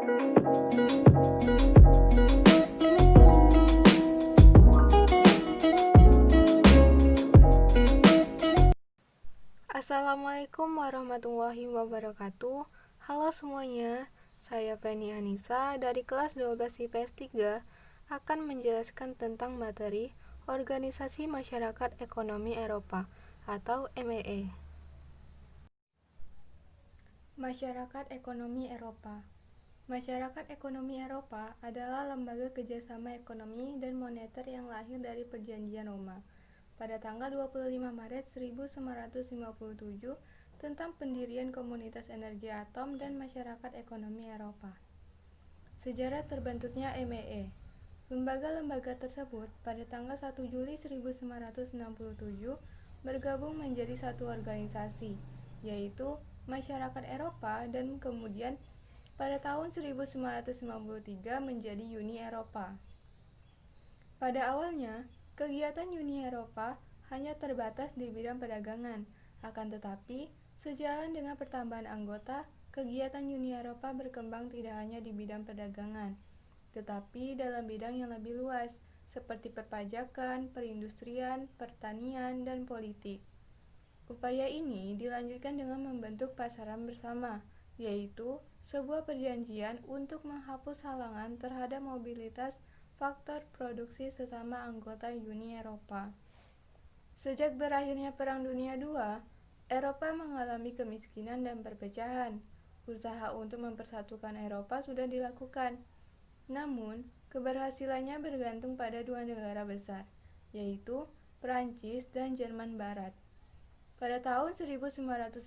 Assalamualaikum warahmatullahi wabarakatuh. Halo semuanya, saya Feni Anissa dari kelas 12 IPS 3 akan menjelaskan tentang materi Organisasi Masyarakat Ekonomi Eropa atau MEE. Masyarakat Ekonomi Eropa. Masyarakat Ekonomi Eropa adalah lembaga kerjasama ekonomi dan moneter yang lahir dari Perjanjian Roma pada tanggal 25 Maret 1957 tentang pendirian Komunitas Energi Atom dan Masyarakat Ekonomi Eropa. Sejarah terbentuknya MEE. Lembaga-lembaga tersebut pada tanggal 1 Juli 1967 bergabung menjadi satu organisasi, yaitu Masyarakat Eropa, dan kemudian pada tahun 1953 menjadi Uni Eropa. Pada awalnya, kegiatan Uni Eropa hanya terbatas di bidang perdagangan, akan tetapi sejalan dengan pertambahan anggota, kegiatan Uni Eropa berkembang tidak hanya di bidang perdagangan, tetapi dalam bidang yang lebih luas, seperti perpajakan, perindustrian, pertanian, dan politik. Upaya ini dilanjutkan dengan membentuk pasaran bersama, yaitu sebuah perjanjian untuk menghapus halangan terhadap mobilitas faktor produksi sesama anggota Uni Eropa. Sejak berakhirnya Perang Dunia II, Eropa mengalami kemiskinan dan perpecahan. Usaha untuk mempersatukan Eropa sudah dilakukan, namun keberhasilannya bergantung pada dua negara besar, yaitu Prancis dan Jerman Barat. Pada tahun 1950,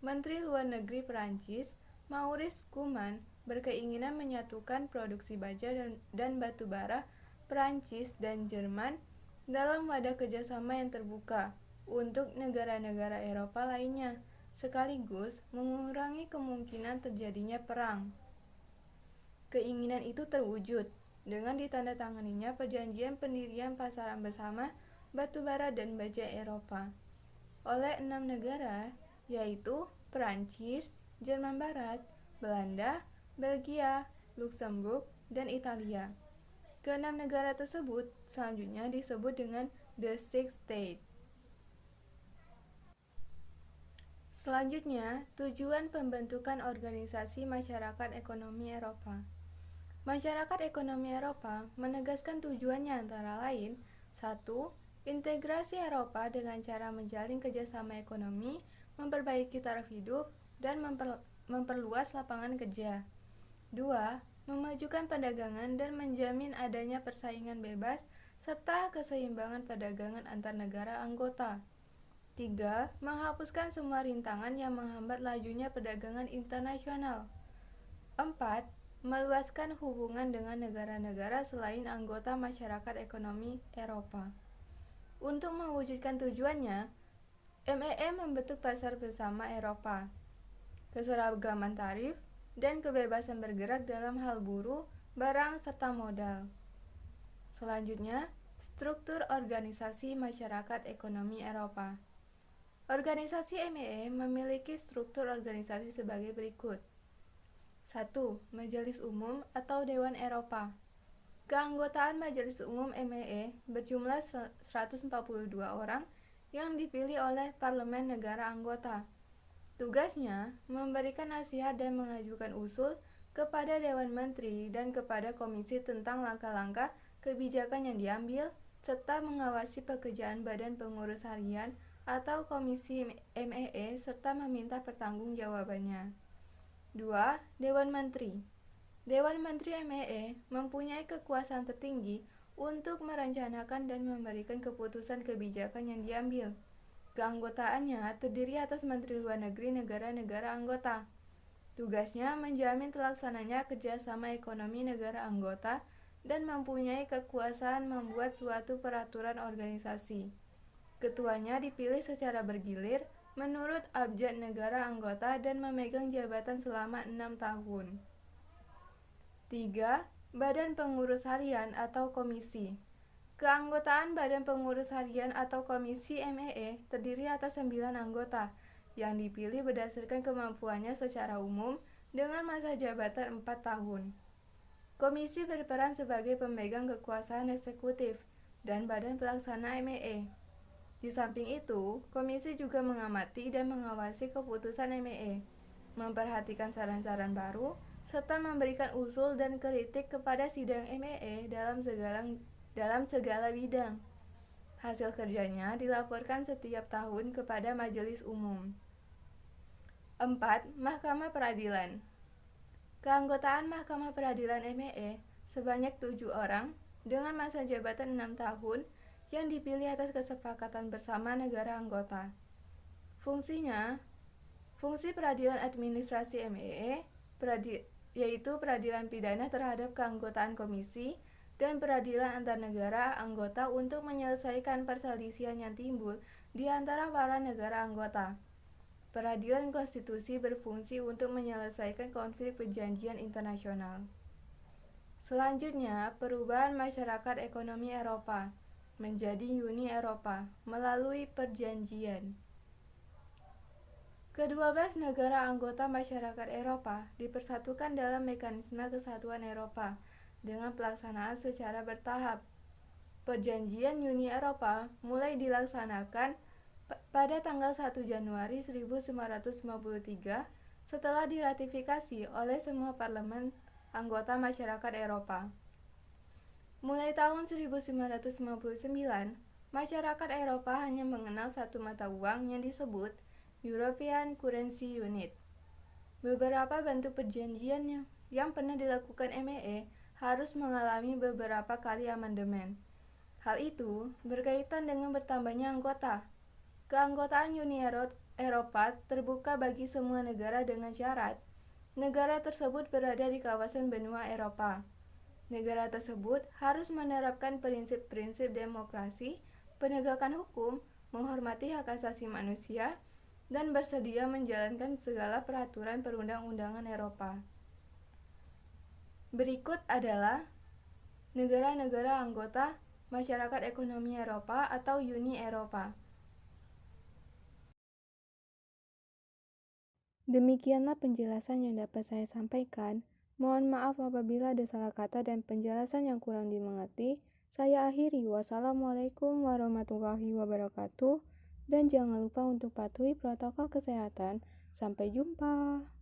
Menteri Luar Negeri Prancis, Maurice Schumann, berkeinginan menyatukan produksi baja dan batu bara Prancis dan Jerman dalam wadah kerjasama yang terbuka untuk negara-negara Eropa lainnya, sekaligus mengurangi kemungkinan terjadinya perang. Keinginan itu terwujud dengan ditandatanganinya perjanjian pendirian pasaran bersama batu bara dan baja Eropa oleh 6 negara, yaitu Prancis, Jerman Barat, Belanda, Belgia, Luksemburg, dan Italia. Keenam negara tersebut selanjutnya disebut dengan The Six States. Selanjutnya, tujuan pembentukan Organisasi Masyarakat Ekonomi Eropa. Masyarakat Ekonomi Eropa menegaskan tujuannya antara lain: 1. Integrasi Eropa dengan cara menjalin kerjasama ekonomi, memperbaiki taraf hidup, dan memperluas lapangan kerja. 2. Memajukan perdagangan dan menjamin adanya persaingan bebas serta keseimbangan perdagangan antar negara anggota. 3. Menghapuskan semua rintangan yang menghambat lajunya perdagangan internasional. 4. Meluaskan hubungan dengan negara-negara selain anggota Masyarakat Ekonomi Eropa. Untuk mewujudkan tujuannya, MEE membentuk pasar bersama Eropa, keseragaman tarif, dan kebebasan bergerak dalam hal buruh, barang, serta modal. Selanjutnya, struktur organisasi Masyarakat Ekonomi Eropa. Organisasi MEE memiliki struktur organisasi sebagai berikut. 1. Majelis Umum atau Dewan Eropa. Keanggotaan Majelis Umum MEE berjumlah 142 orang yang dipilih oleh parlemen negara anggota. Tugasnya memberikan nasihat dan mengajukan usul kepada Dewan Menteri dan kepada Komisi tentang langkah-langkah kebijakan yang diambil, serta mengawasi pekerjaan Badan Pengurus Harian atau Komisi MEE serta meminta pertanggungjawabannya. 2. Dewan Menteri. Dewan Menteri MEE mempunyai kekuasaan tertinggi untuk merencanakan dan memberikan keputusan kebijakan yang diambil. Keanggotaannya terdiri atas Menteri Luar Negeri negara-negara anggota. Tugasnya menjamin terlaksananya kerjasama ekonomi negara anggota dan mempunyai kekuasaan membuat suatu peraturan organisasi. Ketuanya dipilih secara bergilir menurut abjad negara anggota dan memegang jabatan selama 6 tahun. 3. Badan Pengurus Harian atau Komisi. Keanggotaan Badan Pengurus Harian atau Komisi MEE terdiri atas 9 anggota yang dipilih berdasarkan kemampuannya secara umum dengan masa jabatan 4 tahun. Komisi berperan sebagai pemegang kekuasaan eksekutif dan badan pelaksana MEE. Di samping itu, komisi juga mengamati dan mengawasi keputusan MEE, memperhatikan saran-saran baru, serta memberikan usul dan kritik kepada sidang MEE dalam segala bidang. Hasil kerjanya dilaporkan setiap tahun kepada Majelis Umum. 4. Mahkamah Peradilan. Keanggotaan Mahkamah Peradilan MEE sebanyak 7 orang dengan masa jabatan 6 tahun yang dipilih atas kesepakatan bersama negara anggota. Fungsi peradilan administrasi MEE yaitu peradilan pidana terhadap keanggotaan komisi dan peradilan antar negara anggota untuk menyelesaikan perselisihan yang timbul di antara para negara anggota. Peradilan konstitusi berfungsi untuk menyelesaikan konflik perjanjian internasional. Selanjutnya, perubahan masyarakat ekonomi Eropa menjadi Uni Eropa melalui perjanjian. Ke-12 negara anggota masyarakat Eropa dipersatukan dalam mekanisme kesatuan Eropa dengan pelaksanaan secara bertahap. Perjanjian Uni Eropa mulai dilaksanakan pada tanggal 1 Januari 1953 setelah diratifikasi oleh semua parlemen anggota masyarakat Eropa. Mulai tahun 1959, masyarakat Eropa hanya mengenal satu mata uang yang disebut European Currency Unit. Beberapa bentuk perjanjian yang pernah dilakukan MEE harus mengalami beberapa kali amandemen. Hal itu berkaitan dengan bertambahnya anggota. Keanggotaan Uni Eropa terbuka bagi semua negara dengan syarat negara tersebut berada di kawasan benua Eropa. Negara tersebut harus menerapkan prinsip-prinsip demokrasi, penegakan hukum, menghormati hak asasi manusia, dan bersedia menjalankan segala peraturan perundang-undangan Eropa. Berikut adalah negara-negara anggota Masyarakat Ekonomi Eropa atau Uni Eropa. Demikianlah penjelasan yang dapat saya sampaikan. Mohon maaf apabila ada salah kata dan penjelasan yang kurang dimengerti. Saya akhiri. Wassalamualaikum warahmatullahi wabarakatuh. Dan jangan lupa untuk patuhi protokol kesehatan. Sampai jumpa.